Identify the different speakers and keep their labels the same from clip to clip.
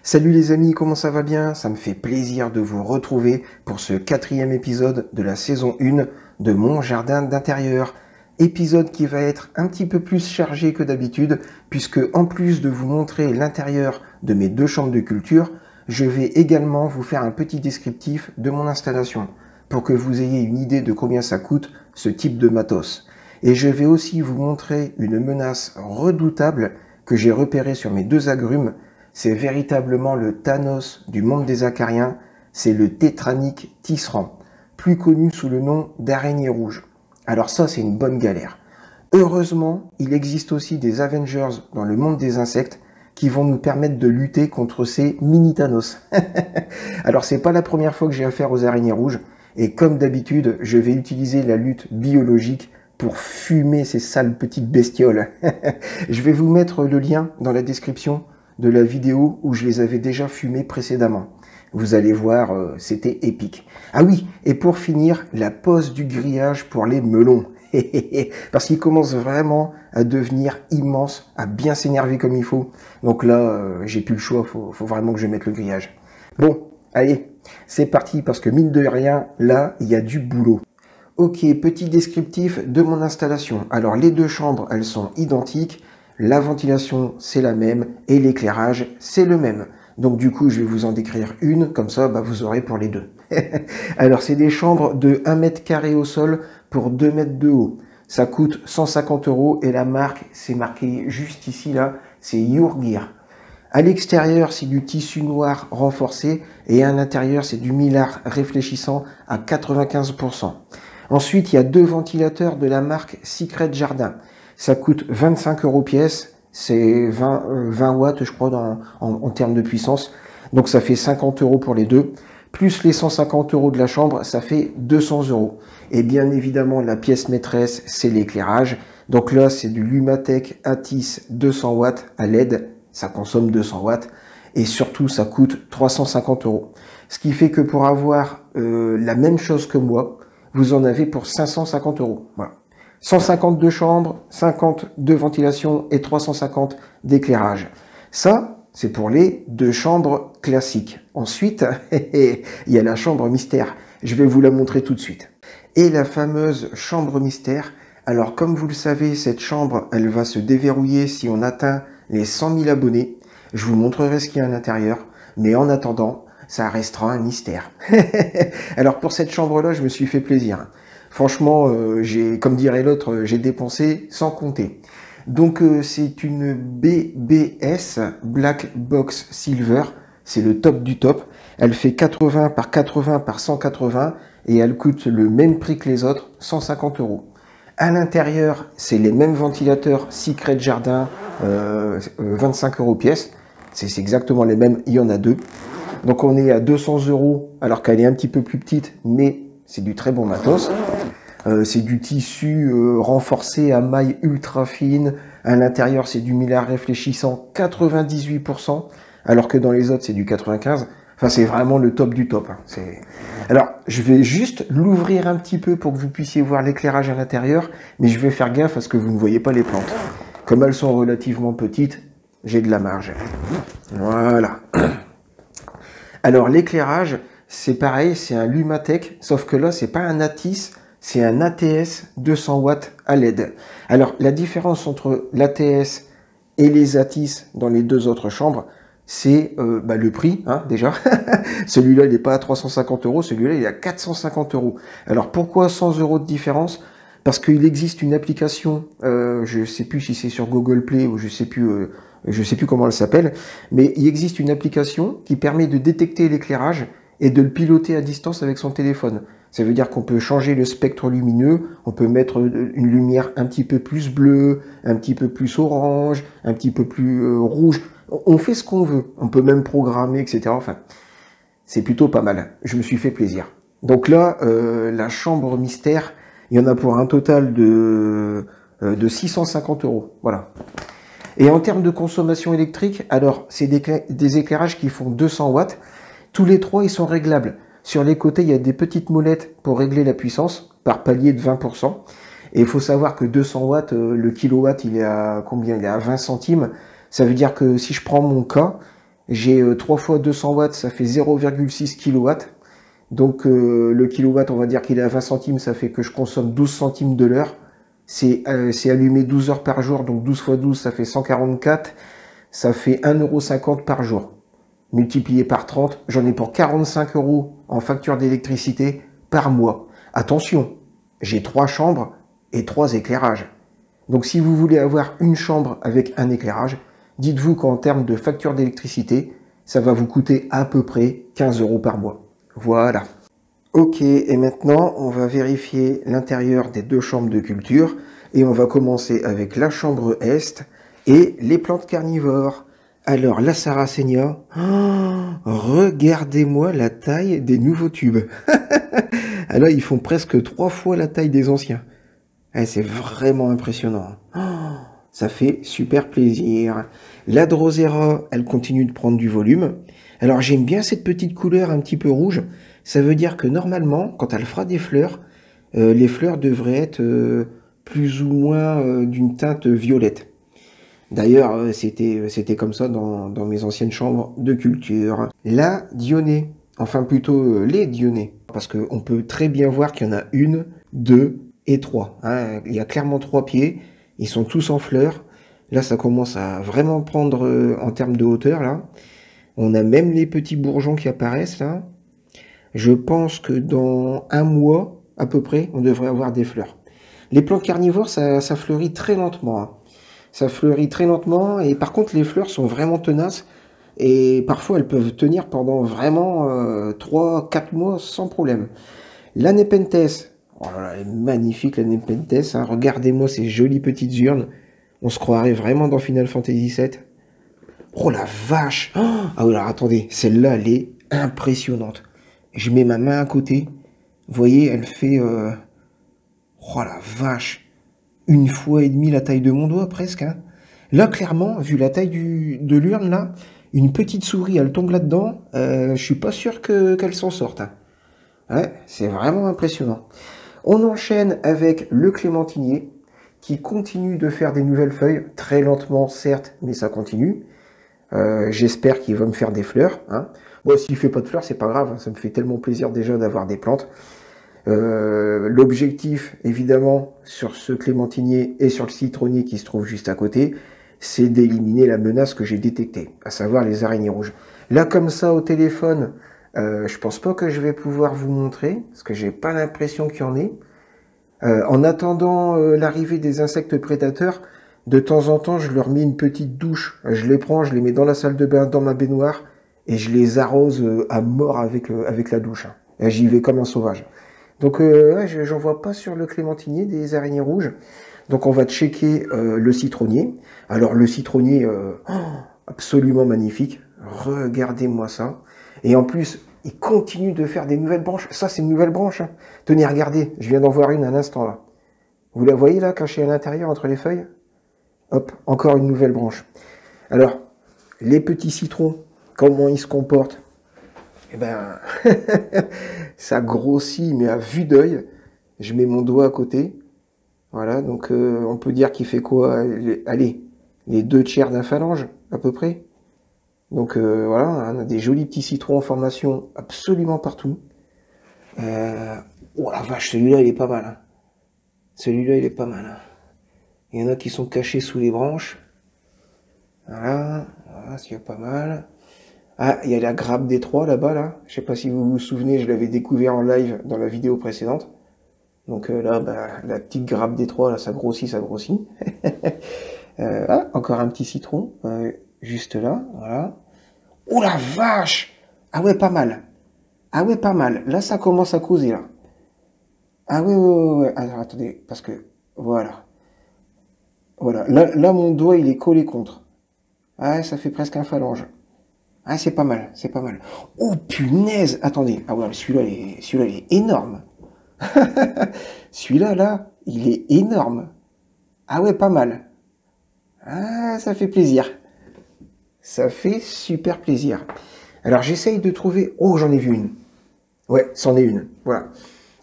Speaker 1: Salut les amis, comment ça va bien? Ça me fait plaisir de vous retrouver pour ce 4e épisode de la saison 1 de mon jardin d'intérieur. Épisode qui va être un petit peu plus chargé que d'habitude, puisque en plus de vous montrer l'intérieur de mes 2 chambres de culture, je vais également vous faire un petit descriptif de mon installation, pour que vous ayez une idée de combien ça coûte ce type de matos. Et je vais aussi vous montrer une menace redoutable que j'ai repérée sur mes 2 agrumes. C'est véritablement le Thanos du monde des acariens, c'est le tétranique tisserand, plus connu sous le nom d'araignée rouge. Alors ça, c'est une bonne galère. Heureusement, il existe aussi des Avengers dans le monde des insectes qui vont nous permettre de lutter contre ces mini-Thanos. Alors c'est pas la première fois que j'ai affaire aux araignées rouges, et comme d'habitude, je vais utiliser la lutte biologique pour fumer ces sales petites bestioles. Je vais vous mettre le lien dans la description de la vidéo où je les avais déjà fumés précédemment. Vous allez voir, c'était épique. Ah oui, et pour finir, la pose du grillage pour les melons. Parce qu'ils commencent vraiment à devenir immenses, à bien s'énerver comme il faut. Donc là, j'ai plus le choix, faut vraiment que je mette le grillage. Bon, allez, c'est parti, parce que mine de rien, là, il y a du boulot. Ok, petit descriptif de mon installation. Alors, les 2 chambres, elles sont identiques. La ventilation, c'est la même, et l'éclairage, c'est le même. Donc du coup, je vais vous en décrire une, comme ça, vous aurez pour les 2. Alors, c'est des chambres de 1 mètre carré au sol pour 2 mètres de haut. Ça coûte 150 € et la marque, c'est marqué juste ici, là, c'est Your Gear. À l'extérieur, c'est du tissu noir renforcé, et à l'intérieur, c'est du mylar réfléchissant à 95%. Ensuite, il y a 2 ventilateurs de la marque Secret Jardin. Ça coûte 25 € pièce, c'est 20 watts je crois en termes de puissance, donc ça fait 50 € pour les 2, plus les 150 € de la chambre, ça fait 200 €. Et bien évidemment la pièce maîtresse, c'est l'éclairage, donc là c'est du Lumatech Atis 200 watts à LED, ça consomme 200 watts, et surtout ça coûte 350 €. Ce qui fait que pour avoir la même chose que moi, vous en avez pour 550 €. Voilà. 152 chambres, 50 de ventilation et 350 d'éclairage. Ça, c'est pour les 2 chambres classiques. Ensuite, il y a la chambre mystère. Je vais vous la montrer tout de suite. Et la fameuse chambre mystère. Alors, comme vous le savez, cette chambre, elle va se déverrouiller si on atteint les 100 000 abonnés. Je vous montrerai ce qu'il y a à l'intérieur. Mais en attendant, ça restera un mystère. Alors, pour cette chambre-là, je me suis fait plaisir. Franchement, comme dirait l'autre, j'ai dépensé sans compter. Donc c'est une BBS Black Box Silver, c'est le top du top. Elle fait 80 par 80 par 180 et elle coûte le même prix que les autres, 150 €. À l'intérieur, c'est les mêmes ventilateurs Secret Jardin, 25 € pièce. C'est exactement les mêmes, il y en a 2. Donc on est à 200 € alors qu'elle est un petit peu plus petite, mais c'est du très bon matos. C'est du tissu renforcé à maille ultra fine. À l'intérieur, c'est du mylar réfléchissant 98%, alors que dans les autres, c'est du 95%. Enfin, c'est vraiment le top du top. Alors, je vais juste l'ouvrir un petit peu pour que vous puissiez voir l'éclairage à l'intérieur, mais je vais faire gaffe à ce que vous ne voyez pas les plantes. Comme elles sont relativement petites, j'ai de la marge. Voilà. Alors, l'éclairage, c'est pareil, c'est un Lumatech, sauf que là, c'est pas un Atis, c'est un ATS 200 watts à LED. Alors, la différence entre l'ATS et les Atis dans les 2 autres chambres, c'est le prix, déjà. Celui-là, il n'est pas à 350 €, celui-là, il est à 450 €. Alors, pourquoi 100 € de différence? Parce qu'il existe une application, je ne sais plus si c'est sur Google Play ou je sais plus comment elle s'appelle, mais il existe une application qui permet de détecter l'éclairage et de le piloter à distance avec son téléphone. Ça veut dire qu'on peut changer le spectre lumineux, on peut mettre une lumière un petit peu plus bleue, un petit peu plus orange, un petit peu plus rouge. On fait ce qu'on veut, on peut même programmer, etc. Enfin, c'est plutôt pas mal. Je me suis fait plaisir. Donc là, la chambre mystère, il y en a pour un total de 650 €. Voilà. Et en termes de consommation électrique, alors c'est des éclairages qui font 200 watts. Tous les 3, ils sont réglables. Sur les côtés, il y a des petites molettes pour régler la puissance par palier de 20%. Et il faut savoir que 200 watts, le kilowatt, il est à combien? Il est à 20 centimes. Ça veut dire que si je prends mon cas, J'ai 3 fois 200 watts, ça fait 0,6 kW. Donc le kilowatt, on va dire qu'il est à 20 centimes, ça fait que je consomme 12 centimes de l'heure. C'est allumé 12 heures par jour, donc 12 fois 12, ça fait 144. Ça fait 1,50 € par jour. Multiplié par 30, j'en ai pour 45 € en facture d'électricité par mois. Attention, j'ai 3 chambres et 3 éclairages. Donc si vous voulez avoir une chambre avec un éclairage, dites-vous qu'en termes de facture d'électricité, ça va vous coûter à peu près 15 € par mois. Voilà. Ok, et maintenant, on va vérifier l'intérieur des 2 chambres de culture. Et on va commencer avec la chambre Est et les plantes carnivores. Alors, la Sarracenia, regardez-moi la taille des nouveaux tubes. Alors, ils font presque 3 fois la taille des anciens. C'est vraiment impressionnant. Ça fait super plaisir. La Drosera, elle continue de prendre du volume. Alors, j'aime bien cette petite couleur un petit peu rouge. Ça veut dire que normalement, quand elle fera des fleurs, les fleurs devraient être plus ou moins d'une teinte violette. D'ailleurs, c'était comme ça dans mes anciennes chambres de culture. La Dionée, enfin plutôt les Dionnées, parce qu'on peut très bien voir qu'il y en a 1, 2 et 3. Hein. Il y a clairement 3 pieds, ils sont tous en fleurs. Là, ça commence à vraiment prendre en termes de hauteur. Là, on a même les petits bourgeons qui apparaissent là. Je pense que dans 1 mois, à peu près, on devrait avoir des fleurs. Les plantes carnivores, ça fleurit très lentement. Hein. Ça fleurit très lentement et par contre, les fleurs sont vraiment tenaces. Et parfois, elles peuvent tenir pendant vraiment 3-4 mois sans problème. La Nepenthes, oh là là, elle est magnifique la Nepenthes. Hein. Regardez-moi ces jolies petites urnes. On se croirait vraiment dans Final Fantasy VII. Oh la vache! Ah oui, alors attendez, celle-là, elle est impressionnante. Je mets ma main à côté. Vous voyez, elle fait... Oh la vache! 1,5 fois la taille de mon doigt, presque. Hein. Là, clairement, vu la taille de l'urne, là, une petite souris, elle tombe là-dedans. Je suis pas sûr qu'elle s'en sorte. Hein. Ouais, c'est vraiment impressionnant. On enchaîne avec le clémentinier, qui continue de faire des nouvelles feuilles. Très lentement, certes, mais ça continue. J'espère qu'il va me faire des fleurs. Hein. Bon, s'il fait pas de fleurs, c'est pas grave. Hein. Ça me fait tellement plaisir déjà d'avoir des plantes. L'objectif, évidemment, sur ce clémentinier et sur le citronnier qui se trouve juste à côté, c'est d'éliminer la menace que j'ai détectée, à savoir les araignées rouges. Là, comme ça, au téléphone, je pense pas que je vais pouvoir vous montrer, parce que j'ai pas l'impression qu'il y en ait. En attendant l'arrivée des insectes prédateurs, de temps en temps, je leur mets une petite douche. Je les prends, je les mets dans la salle de bain, dans ma baignoire, et je les arrose à mort avec la douche. Hein. J'y vais comme un sauvage. Donc, j'en vois pas sur le clémentinier des araignées rouges. Donc, on va checker le citronnier. Alors, le citronnier, absolument magnifique. Regardez-moi ça. Et en plus, il continue de faire des nouvelles branches. Ça, c'est une nouvelle branche. Hein. Tenez, regardez. Je viens d'en voir une à l'instant, là. Vous la voyez, là, cachée à l'intérieur, entre les feuilles? Hop, encore une nouvelle branche. Alors, les petits citrons, comment ils se comportent? Eh ben, ça grossit, mais à vue d'œil. Je mets mon doigt à côté. Voilà, donc on peut dire qu'il fait quoi? Allez, les 2/3 d'un phalange, à peu près. Donc voilà, on a des jolis petits citrons en formation absolument partout. Oh la vache, celui-là, il est pas mal. Hein. Celui-là, il est pas mal. Hein. Il y en a qui sont cachés sous les branches. Voilà, voilà, c'est pas mal. Ah, il y a la grappe des 3 là-bas, là. Je sais pas si vous vous souvenez, je l'avais découvert en live dans la vidéo précédente. Donc là, bah, la petite grappe des 3, là, ça grossit, ça grossit. Ah, encore un petit citron, juste là, voilà. Oh la vache! Ah ouais, pas mal. Ah ouais, pas mal. Là, ça commence à causer, là. Ah ouais, ouais. Alors, attendez, parce que, voilà. Voilà, là, mon doigt, il est collé contre. Ah, ça fait presque un phalange. Ah, c'est pas mal, c'est pas mal. Oh, punaise! Attendez. Ah ouais, celui-là, il est énorme. Celui-là, là, il est énorme. Ah ouais, pas mal. Ah, ça fait plaisir. Ça fait super plaisir. Alors, j'essaye de trouver... Oh, j'en ai vu une. Ouais, c'en est une. Voilà.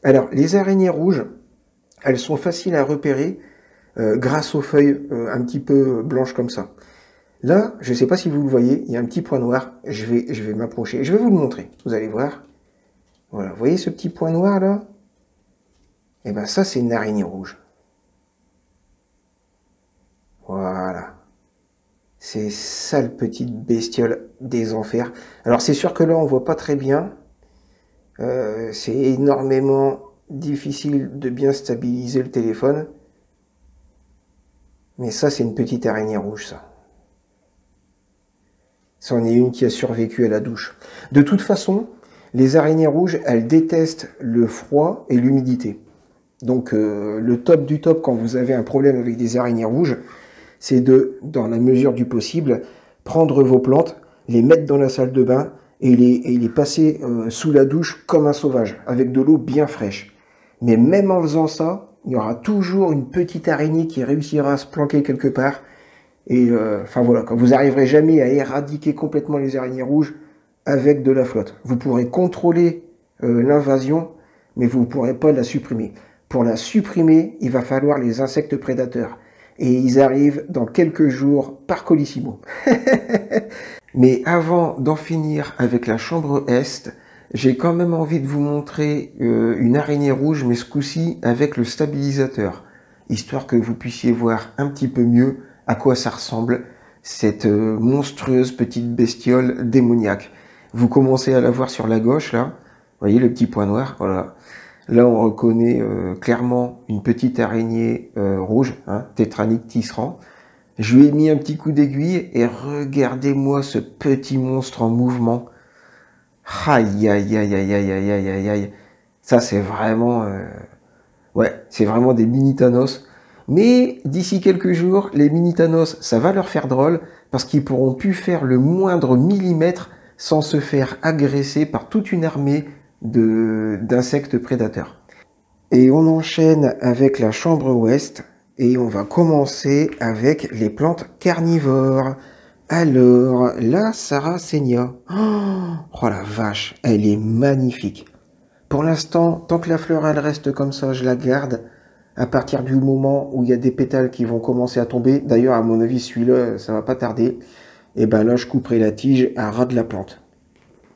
Speaker 1: Alors, les araignées rouges, elles sont faciles à repérer grâce aux feuilles un petit peu blanches comme ça. Là, je ne sais pas si vous le voyez, il y a un petit point noir. Je vais m'approcher. Je vais vous le montrer. Vous allez voir. Voilà, vous voyez ce petit point noir là? Eh bien ça, c'est une araignée rouge. Voilà. C'est ça, le petite bestiole des enfers. Alors c'est sûr que là, on voit pas très bien. C'est énormément difficile de bien stabiliser le téléphone. Mais ça, c'est une petite araignée rouge, ça. C'en est une qui a survécu à la douche. De toute façon, les araignées rouges, elles détestent le froid et l'humidité. Donc le top du top quand vous avez un problème avec des araignées rouges, c'est de, dans la mesure du possible, prendre vos plantes, les mettre dans la salle de bain et les passer sous la douche comme un sauvage, avec de l'eau bien fraîche. Mais même en faisant ça, il y aura toujours une petite araignée qui réussira à se planquer quelque part. Et enfin voilà, quand vous n'arriverez jamais à éradiquer complètement les araignées rouges avec de la flotte. Vous pourrez contrôler l'invasion, mais vous ne pourrez pas la supprimer. Pour la supprimer, il va falloir les insectes prédateurs. Et ils arrivent dans quelques jours par colissimo. Mais avant d'en finir avec la chambre Est, j'ai quand même envie de vous montrer une araignée rouge, mais ce coup-ci avec le stabilisateur. Histoire que vous puissiez voir un petit peu mieux à quoi ça ressemble, cette monstrueuse petite bestiole démoniaque. Vous commencez à la voir sur la gauche, là. Vous voyez le petit point noir, voilà. Là, on reconnaît clairement une petite araignée rouge, hein, Tetranyx tisserand. Je lui ai mis un petit coup d'aiguille et regardez-moi ce petit monstre en mouvement. Aïe, aïe, aïe, aïe, aïe, aïe, aïe, aïe, aïe. Ça, c'est vraiment... ouais, c'est vraiment des mini-Thanos. Mais d'ici quelques jours, les mini-Thanos, ça va leur faire drôle parce qu'ils pourront plus faire le moindre millimètre sans se faire agresser par toute une armée d'insectes prédateurs. Et on enchaîne avec la chambre ouest et on va commencer avec les plantes carnivores. Alors, la Sarracenia. Oh la vache, elle est magnifique. Pour l'instant, tant que la fleur elle reste comme ça, je la garde. À partir du moment où il y a des pétales qui vont commencer à tomber, d'ailleurs à mon avis celui-là, ça va pas tarder, et ben là je couperai la tige à ras de la plante.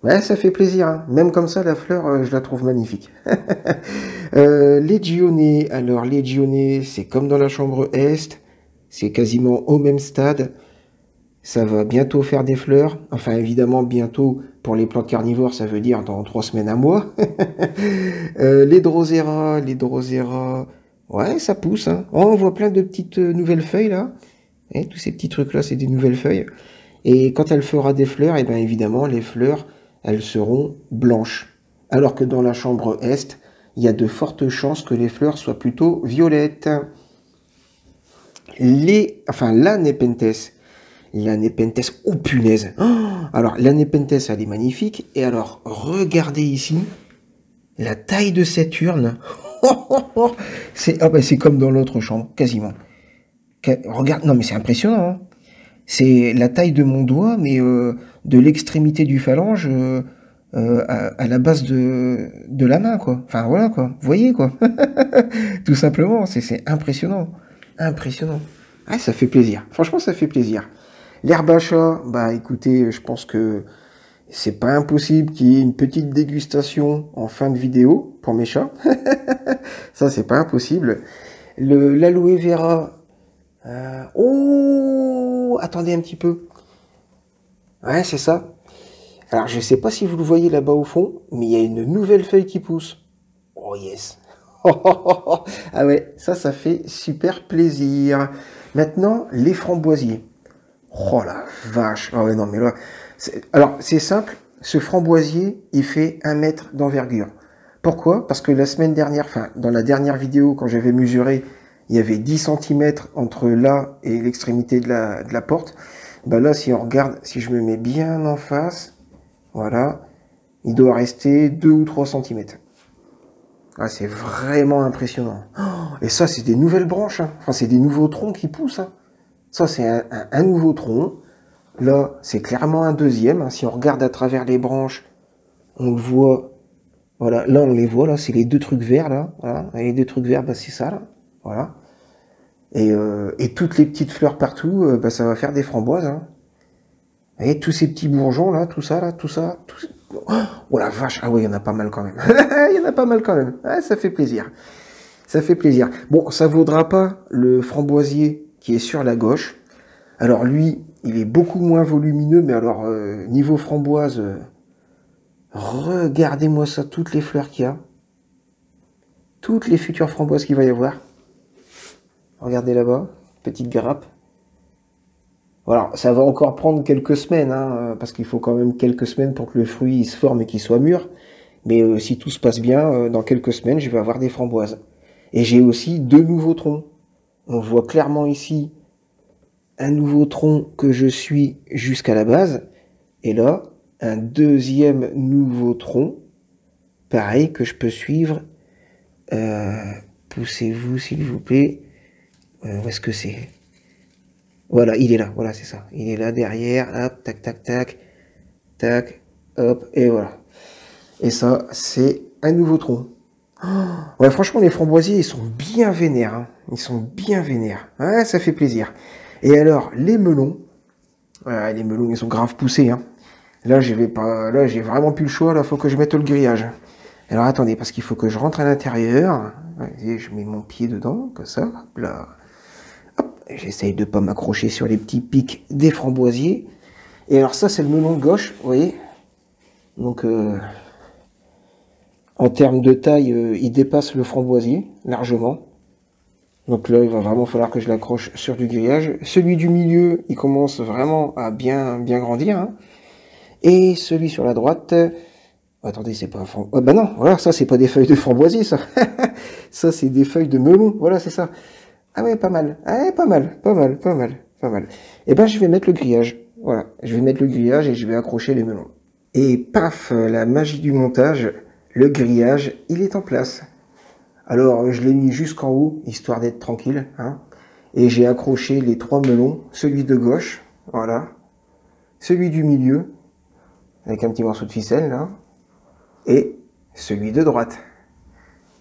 Speaker 1: Ouais, ça fait plaisir, hein. Même comme ça la fleur, je la trouve magnifique. Legionnaire, alors Legionnaire, c'est comme dans la chambre Est, c'est quasiment au même stade. Ça va bientôt faire des fleurs, enfin évidemment bientôt pour les plantes carnivores, ça veut dire dans 3 semaines à mois. Les Drosera, ouais, ça pousse, hein. Oh, on voit plein de petites nouvelles feuilles là. Et tous ces petits trucs là, c'est des nouvelles feuilles. Et quand elle fera des fleurs, et bien évidemment, les fleurs, elles seront blanches. Alors que dans la chambre Est, il y a de fortes chances que les fleurs soient plutôt violettes. La Nepenthes. La Nepenthes, oh punaise. Oh, alors, la Nepenthes, elle est magnifique. Et alors, regardez ici, la taille de cette urne. C'est comme dans l'autre chambre, quasiment. Regarde, non mais c'est impressionnant. Hein. C'est la taille de mon doigt, mais de l'extrémité du phalange à la base de la main, quoi. Enfin voilà, quoi. Vous voyez, quoi. Tout simplement, c'est impressionnant. Impressionnant. Ah, ça fait plaisir. Franchement, ça fait plaisir. L'herbe à chat, bah écoutez, je pense que c'est pas impossible qu'il y ait une petite dégustation en fin de vidéo pour mes chats. Ça, c'est pas impossible. L'aloe vera. Oh, attendez un petit peu. Ouais, c'est ça. Alors, je sais pas si vous le voyez là-bas au fond, mais il y a une nouvelle feuille qui pousse. Oh yes. Ah ouais, ça fait super plaisir. Maintenant, les framboisiers. Oh la vache. Ah ouais, non, mais là... Alors, c'est simple. Ce framboisier, il fait 1 mètre d'envergure. Pourquoi? Parce que la semaine dernière, enfin, dans la dernière vidéo, quand j'avais mesuré, il y avait 10 cm entre là et l'extrémité de la porte. Ben là, si on regarde, si je me mets bien en face, voilà, il doit rester 2 ou 3 cm. Ah, c'est vraiment impressionnant. Oh, et ça, c'est des nouvelles branches. Hein. Enfin, c'est des nouveaux troncs qui poussent. Hein. Ça, c'est un nouveau tronc. Là, c'est clairement un deuxième. Hein. Si on regarde à travers les branches, on le voit. Voilà, là, on les voit. Là, c'est les 2 trucs verts. Là, voilà. Et les 2 trucs verts, bah, c'est ça. Là. Voilà. Et toutes les petites fleurs partout, bah, ça va faire des framboises. Hein. Et tous ces petits bourgeons là, tout ça, Oh la vache, ah oui, il y en a pas mal quand même. Il y en a pas mal quand même. Ah, ça fait plaisir. Ça fait plaisir. Bon, ça vaudra pas le framboisier qui est sur la gauche. Alors lui, il est beaucoup moins volumineux, mais alors niveau framboise, regardez-moi ça, toutes les fleurs qu'il y a. Toutes les futures framboises qu'il va y avoir. Regardez là-bas, petite grappe. Voilà, ça va encore prendre quelques semaines, hein, parce qu'il faut quand même quelques semaines pour que le fruit il se forme et qu'il soit mûr. Mais si tout se passe bien, dans quelques semaines, je vais avoir des framboises. Et j'ai aussi 2 nouveaux troncs. On voit clairement ici un nouveau tronc que je suis jusqu'à la base. Et là, un deuxième nouveau tronc, pareil, que je peux suivre. Poussez-vous, s'il vous plaît. Où est-ce que c'est? Voilà, il est là, voilà, c'est ça. Il est là derrière, hop, tac, tac, tac, tac, hop, et voilà. Et ça, c'est un nouveau tronc. Oh, ouais, franchement, les framboisiers, ils sont bien vénères. Hein. Ils sont bien vénères. Ouais, ça fait plaisir. Et alors, les melons, ils sont grave poussés. Hein. Là, j'ai vraiment plus le choix. Là, faut que je mette le grillage. Alors, attendez, parce qu'il faut que je rentre à l'intérieur. Ouais, je mets mon pied dedans, comme ça. Hop là. J'essaye de pas m'accrocher sur les petits pics des framboisiers. Et alors ça, c'est le melon de gauche, vous voyez. Donc, en termes de taille, il dépasse le framboisier, largement. Donc là, il va vraiment falloir que je l'accroche sur du grillage. Celui du milieu, il commence vraiment à bien grandir. Hein. Et celui sur la droite... Attendez, c'est pas un framboisier. Ah bah non, voilà, ça, c'est pas des feuilles de framboisier, ça. Ça, c'est des feuilles de melon. Voilà, c'est ça. Ah ouais, pas mal. Ah ouais, pas mal. Et ben, je vais mettre le grillage. Voilà, je vais mettre le grillage et je vais accrocher les melons. Et paf, la magie du montage, le grillage, il est en place. Alors, je l'ai mis jusqu'en haut, histoire d'être tranquille. Hein, et j'ai accroché les 3 melons, celui de gauche, voilà, celui du milieu, avec un petit morceau de ficelle, là, et celui de droite.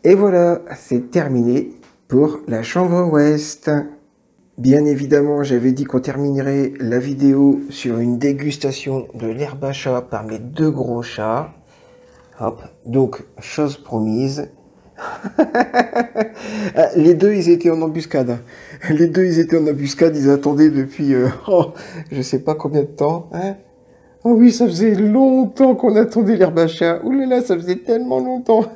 Speaker 1: Et voilà, c'est terminé pour la chambre ouest. Bien évidemment, j'avais dit qu'on terminerait la vidéo sur une dégustation de l'herbe à chat par mes 2 gros chats. Hop, donc, chose promise. Les deux, ils étaient en embuscade. Ils attendaient depuis, je sais pas combien de temps. Hein. Oh oui, ça faisait longtemps qu'on attendait l'herbe à chat. Ouh là là, ça faisait tellement longtemps.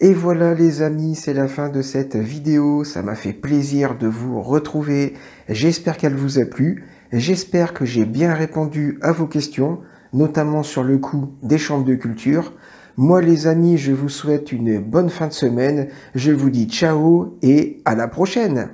Speaker 1: Et voilà les amis, c'est la fin de cette vidéo. Ça m'a fait plaisir de vous retrouver. J'espère qu'elle vous a plu. J'espère que j'ai bien répondu à vos questions, notamment sur le coût des chambres de culture. Moi les amis, je vous souhaite une bonne fin de semaine. Je vous dis ciao et à la prochaine.